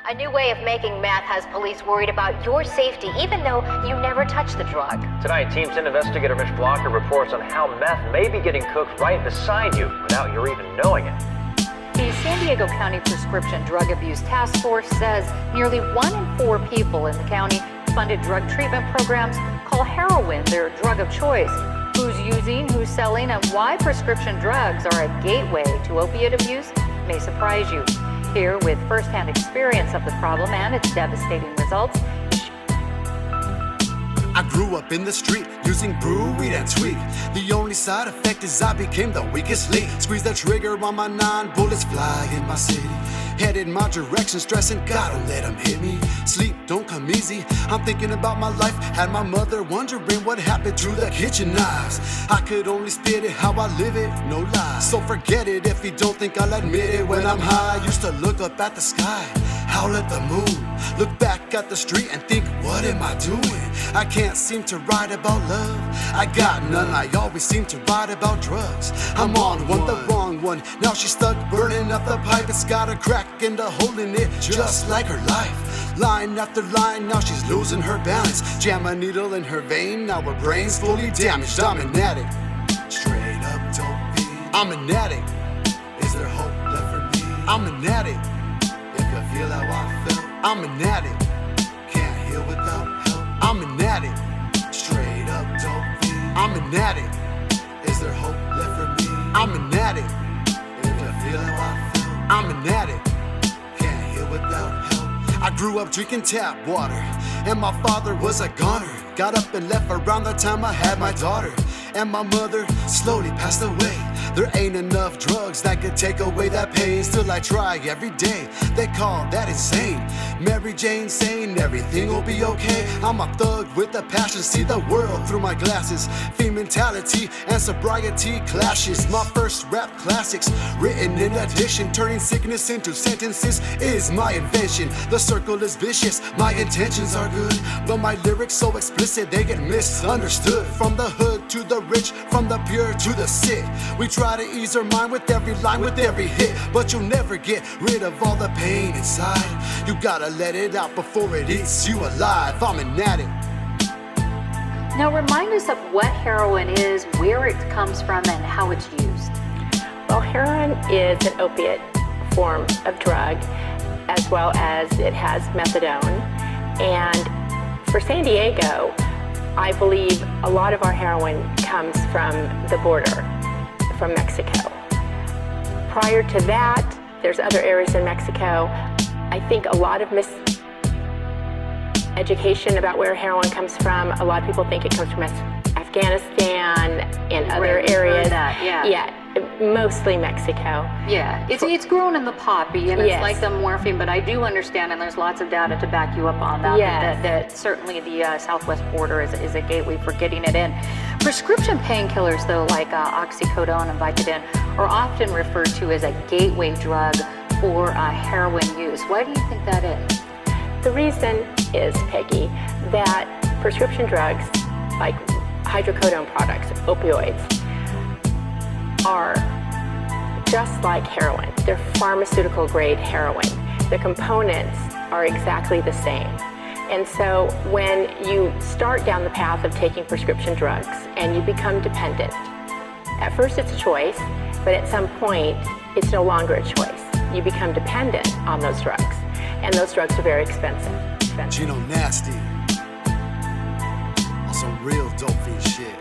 A new way of making meth has police worried about your safety, even though you never touch the drug. Tonight, Team 10 investigator Mitch Blocker reports on how meth may be getting cooked right beside you without you even knowing it. The San Diego County Prescription Drug Abuse Task Force says nearly 1 in 4 people in the county funded drug treatment programs call heroin their drug of choice. Who's using, who's selling, and why prescription drugs are a gateway to opiate abuse may surprise you. Here with firsthand experience of the problem and its devastating results. I grew up in the street using brew, weed, and tweak. The only side effect is I became the weakest link. Squeeze the trigger on my 9, bullets fly in my city. Headed my direction, stressing, God don't let them hit me. Sleep don't come easy, I'm thinking about my life. Had my mother wondering what happened to the kitchen knives. I could only spit it how I live it, no lies. So forget it if you don't think I'll admit it. When I'm high, used to look up at the sky, howl at the moon, look back at the street and think, what am I doing? I can't seem to write about love, I got none. I always seem to write about drugs. I'm on one, the wrong one. Now she's stuck burning up the pipe. It's got a crack and a hole in it, just like her life. Line after line, now she's losing her balance. Jam a needle in her vein, now her brain's fully damaged. I'm an addict, straight up dope fiend. I'm an addict, is there hope left for me? I'm an addict, if you feel how I felt. I'm an addict, can't heal without help. I'm an addict, straight up dope fiend. I'm an addict, is there hope left for me? I'm an addict, if you feel how I felt. I'm an addict, can't heal without help. I grew up drinking tap water, and my father was a goner. Got up and left around the time I had my daughter, and my mother slowly passed away. There ain't enough drugs that could take away that pain. Still I try every day, they call that insane. Mary Jane saying everything will be okay. I'm a thug with a passion, see the world through my glasses. Fiend mentality and sobriety clashes. My first rap classics written in addition, turning sickness into sentences is my invention. The circle is vicious, my intentions are good, but my lyrics so explicit they get misunderstood. From the hood to the rich, from the pure to the sick, we try to ease our mind with every line, with every hit, but you'll never get rid of all the pain inside. You gotta let it out before it eats you alive. I'm an addict. Now remind us of what heroin is, where it comes from, and how it's used. Well, heroin is an opiate form of drug, as well as it has methadone. And for San Diego, I believe a lot of our heroin comes from the border, from Mexico. Prior to that, there's other areas in Mexico. I think a lot of miseducation about where heroin comes from. A lot of people think it comes from Afghanistan and other areas. Yeah, mostly Mexico. Yeah, it's grown in the poppy, and it's Yes. like the morphine, but I do understand, and there's lots of data to back you up on that, Yes. that certainly the southwest border is a gateway for getting it in. Prescription painkillers, though, like oxycodone and Vicodin, are often referred to as a gateway drug for heroin use. Why do you think that is? The reason is, Peggy, that prescription drugs like hydrocodone products, opioids, are just like heroin. They're pharmaceutical grade heroin. The components are exactly the same. And so when you start down the path of taking prescription drugs and you become dependent, at first it's a choice, but at some point it's no longer a choice. You become dependent on those drugs, and those drugs are very expensive. Chino nasty, on some real dope fiend shit.